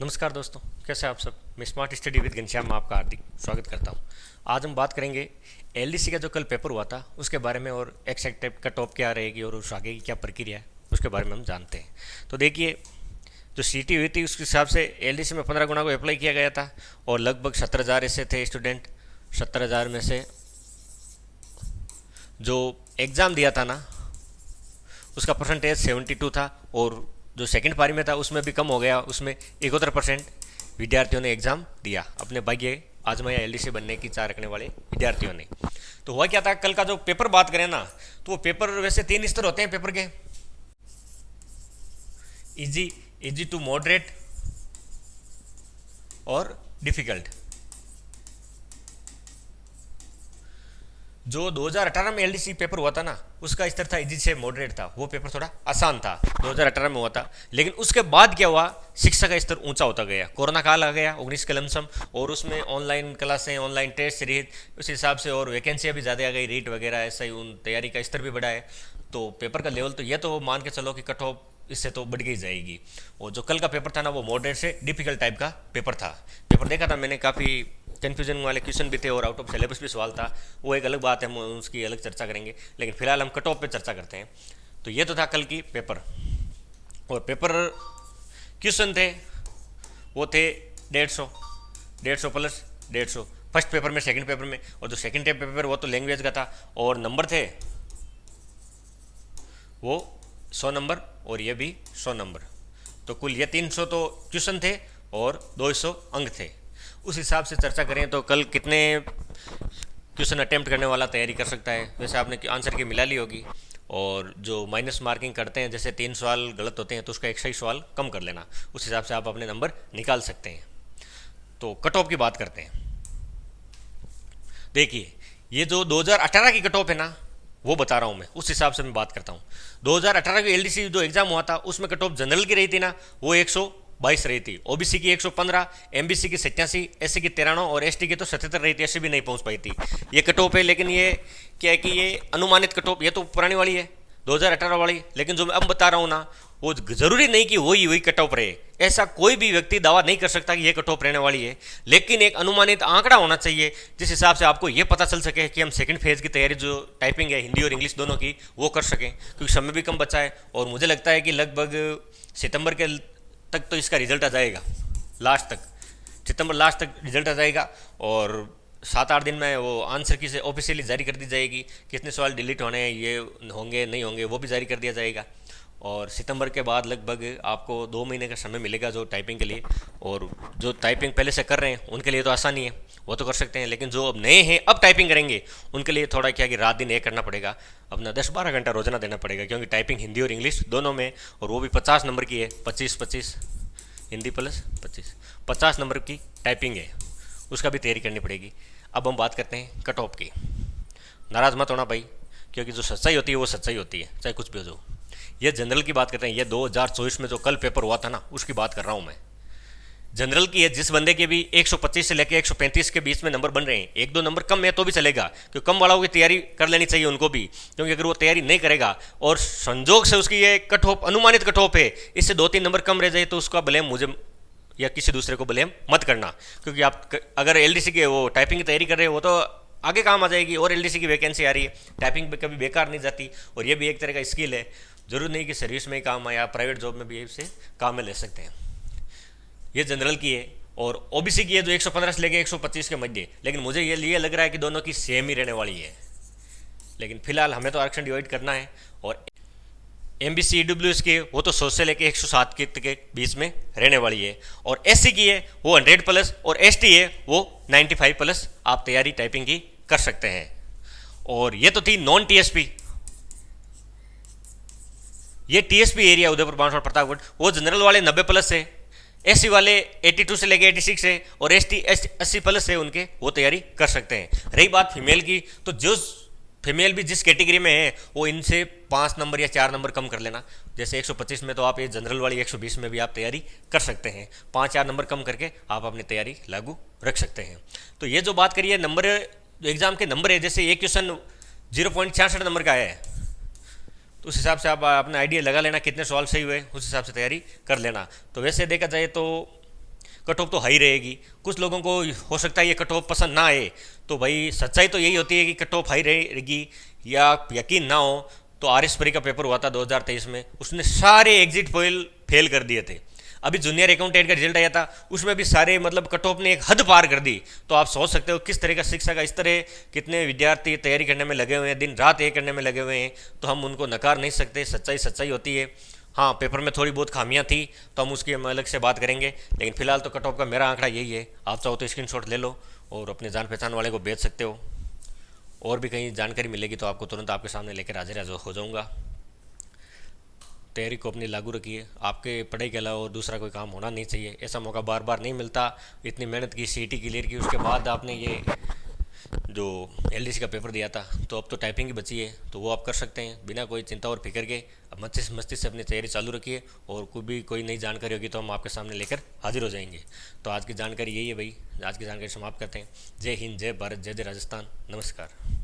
नमस्कार दोस्तों, कैसे हैं आप सब। मैं स्मार्ट स्टडी विद घनश्याम में आपका हार्दिक स्वागत करता हूं। आज हम बात करेंगे एलडीसी का जो कल पेपर हुआ था उसके बारे में, और एग्जैक्ट टाइप का टॉप क्या रहेगी और उस आगे की क्या प्रक्रिया है उसके बारे में हम जानते हैं। तो देखिए, जो सीटी हुई थी उसके हिसाब से एलडीसी में 15 गुना को अप्लाई किया गया था और लगभग 70,000 ऐसे थे स्टूडेंट। 70,000 में से जो एग्ज़ाम दिया था ना उसका परसेंटेज 72 था, और जो सेकंड पारी में था उसमें भी कम हो गया, उसमें 71% विद्यार्थियों ने एग्ज़ाम दिया, अपने भाग्य आजमाया एलडीसी बनने की चाह रखने वाले विद्यार्थियों ने। तो हुआ क्या था, कल का जो पेपर बात करें ना, तो वो पेपर वैसे 3 स्तर होते हैं पेपर के। इजी, इजी टू मॉडरेट और डिफ़िकल्ट। जो 2018 में एलडीसी पेपर हुआ था ना उसका स्तर था इजी से मॉडरेट था, वो पेपर थोड़ा आसान था, 2018 में हुआ था। लेकिन उसके बाद क्या हुआ, शिक्षा का स्तर ऊंचा होता गया, कोरोना काल आ गया 19 के लमसम, और उसमें ऑनलाइन क्लासें, ऑनलाइन टेस्ट सीरीज, उस हिसाब से और वैकेंसियाँ भी ज़्यादा आ गई, रीट वगैरह, ऐसा ही उन तैयारी का स्तर भी बढ़ा है। तो पेपर का लेवल तो ये तो मान के चलो कि कट ऑफ इससे तो बढ़ गई जाएगी। और जो कल का पेपर था ना वो मॉडरेट से डिफिकल्ट टाइप का पेपर था। पेपर देखा था मैंने, काफ़ी कन्फ्यूजन वाले क्वेश्चन भी थे और आउट ऑफ सिलेबस भी सवाल था, वो एक अलग बात है, हम उसकी अलग चर्चा करेंगे। लेकिन फिलहाल हम कट ऑफ पे चर्चा करते हैं। तो ये तो था कल की पेपर, और पेपर क्वेश्चन थे वो थे 150, 150 प्लस 150 फर्स्ट पेपर में, सेकंड पेपर में। और जो सेकंड पेपर वो तो लैंग्वेज का था, और नंबर थे वो 100 नंबर, और ये भी 100 नंबर। तो कुल ये 300 तो क्वेश्चन थे और 200 अंक थे। उस हिसाब से चर्चा करें तो कल कितने क्वेश्चन अटेम्प्ट करने वाला तैयारी कर सकता है। वैसे आपने आंसर की मिला ली होगी, और जो माइनस मार्किंग करते हैं, जैसे 3 सवाल गलत होते हैं तो उसका एक सही सवाल कम कर लेना, उस हिसाब से आप अपने नंबर निकाल सकते हैं। तो कट ऑफ की बात करते हैं। देखिए, ये जो 2018 की कट ऑफ है ना वो बता रहा हूँ मैं, उस हिसाब से मैं बात करता हूँ। 2018 की एलडीसी जो एग्जाम हुआ था उसमें कट ऑफ जनरल की रही थी ना वो 122 रही थी, ओबीसी की 115, एमबीसी की 87, एससी की 93 और एसटी की तो 77 रही थी, एससी भी नहीं पहुंच पाई थी। ये कट ऑफ है, लेकिन ये क्या है कि ये अनुमानित कट ऑफ, ये तो पुरानी वाली है 2018 वाली। लेकिन जो मैं अब बता रहा हूँ ना वो जरूरी नहीं कि वही वही कट ऑफ रहे, ऐसा कोई भी व्यक्ति दावा नहीं कर सकता कि ये कट ऑफ रहने वाली है। लेकिन एक अनुमानित आंकड़ा होना चाहिए जिस हिसाब से आपको ये पता चल सके कि हम सेकंड फेज की तैयारी जो टाइपिंग है हिंदी और इंग्लिश दोनों की वो कर सकें, क्योंकि समय भी कम बचा है। और मुझे लगता है कि लगभग सितंबर के तक तो इसका रिजल्ट आ जाएगा, लास्ट तक, सितंबर लास्ट तक रिजल्ट आ जाएगा। और 7-8 दिन में वो आंसर की से ऑफिशियली जारी कर दी जाएगी, कितने सवाल डिलीट होने हैं, ये होंगे नहीं होंगे वो भी जारी कर दिया जाएगा। और सितंबर के बाद लगभग आपको 2 महीने का समय मिलेगा जो टाइपिंग के लिए। और जो टाइपिंग पहले से कर रहे हैं उनके लिए तो आसानी है, वो तो कर सकते हैं। लेकिन जो अब नए हैं अब टाइपिंग करेंगे उनके लिए थोड़ा क्या कि रात दिन एक करना पड़ेगा, अपना 10-12 घंटा रोजाना देना पड़ेगा, क्योंकि टाइपिंग हिंदी और इंग्लिश दोनों में, और वो भी 50 नंबर की है, 25-25 हिंदी प्लस 25, 50 नंबर की टाइपिंग है, उसका भी तैयारी करनी पड़ेगी। अब हम बात करते हैं कट ऑफ की। नाराज़ मत होना भाई, क्योंकि जो सच्चाई होती है वो सच्चाई होती है, चाहे कुछ भी हो जाओ। ये जनरल की बात करते हैं, ये 2024 में जो कल पेपर हुआ था ना उसकी बात कर रहा हूँ मैं। जनरल की है, जिस बंदे के भी 125 से लेकर 135 के बीच में नंबर बन रहे हैं, 1-2 नंबर कम है तो भी चलेगा, क्योंकि कम वालों की तैयारी कर लेनी चाहिए उनको भी, क्योंकि अगर वो तैयारी नहीं करेगा और संजोग से उसकी ये कट ऑफ अनुमानित कट ऑफ है, इससे 2-3 नंबर कम रह जाए तो उसका ब्लेम मुझे या किसी दूसरे को ब्लेम मत करना। क्योंकि आप अगर एलडीसी के वो टाइपिंग की तैयारी कर रहे हो वो तो आगे काम आ जाएगी, और एलडीसी की वैकेंसी आ रही है, टाइपिंग कभी बेकार नहीं जाती, और ये भी एक तरह का स्किल है, जरूर नहीं कि सर्विस में ही काम आया, प्राइवेट जॉब में भी इससे काम में ले सकते हैं। ये जनरल की है, और ओबीसी की है जो 115 से लेकर 125 के मध्य। लेकिन मुझे ये लग रहा है कि दोनों की सेम ही रहने वाली है, लेकिन फिलहाल हमें तो आरक्षण डिवाइड करना है। और एमबीसी ईडब्ल्यूएस की है वो तो 100 से लेकर 107 के बीच में रहने वाली है, और एससी की है वो 100 प्लस, और एसटी है वो 95 प्लस। आप तैयारी टाइपिंग की कर सकते हैं। और ये तो थी नॉन टीएसपी, ये टीएसपी एरिया उदयपुर बांसवाड़ा प्रतापगढ़, वो जनरल वाले 90 प्लस है, एससी वाले 82 से लेके 86 है, और एसटी 80 प्लस है उनके, वो तैयारी कर सकते हैं। रही बात फीमेल की, तो जो फीमेल भी जिस कैटेगरी में है वो इनसे 5 नंबर या 4 नंबर कम कर लेना। जैसे 125 में तो आप ये जनरल वाली 120 में भी आप तैयारी कर सकते हैं, 5-4 नंबर कम करके आप अपनी तैयारी लागू रख सकते हैं। तो ये जो बात करिए नंबर, जो एग्जाम के नंबर है, जैसे एक क्वेश्चन 0.66 नंबर का है, तो उस हिसाब से आप अपना आइडिया लगा लेना कितने सवाल सही हुए, उस हिसाब से तैयारी कर लेना। तो वैसे देखा जाए तो कट ऑफ तो हाई रहेगी। कुछ लोगों को हो सकता है ये कट ऑफ पसंद ना आए, तो भाई सच्चाई तो यही होती है कि कट ऑफ हाई रहेगी। या यकीन ना हो तो आर एस परी का पेपर हुआ था 2023 में, उसने सारे एग्जिट पोल फेल कर दिए थे। अभी जूनियर अकाउंटेंट का रिजल्ट आया था, उसमें भी सारे मतलब कट ऑफ ने एक हद पार कर दी। तो आप सोच सकते हो किस तरह का शिक्षा का इस तरह कितने विद्यार्थी तैयारी करने में लगे हुए हैं, दिन रात एक करने में लगे हुए हैं, तो हम उनको नकार नहीं सकते। सच्चाई सच्चाई होती है। हाँ, पेपर में थोड़ी बहुत खामियां थी तो हम उसकी हम अलग से बात करेंगे, लेकिन फिलहाल तो कट ऑफ का मेरा आंकड़ा यही है। आप चाहो तो स्क्रीनशॉट ले लो और अपने जान पहचान वाले को भेज सकते हो। और भी कहीं जानकारी मिलेगी तो आपको तुरंत आपके सामने लेकर हाजिर हो जाऊँगा। तैयारी को अपनी लागू रखिए। आपके पढ़ाई के अलावा और दूसरा कोई काम होना नहीं चाहिए। ऐसा मौका बार बार नहीं मिलता। इतनी मेहनत की, सीईटी क्लियर की, उसके बाद आपने ये जो एलडीसी का पेपर दिया था, तो अब तो टाइपिंग ही बची है, तो वो आप कर सकते हैं बिना कोई चिंता और फिक्र के। अब मस्ती से अपनी तैयारी चालू रखिए और कोई नई जानकारी होगी तो हम आपके सामने लेकर हाजिर हो जाएंगे। तो आज की जानकारी यही है भाई। आज की जानकारी समाप्त करते हैं। जय हिंद, जय भारत, जय जय राजस्थान। नमस्कार।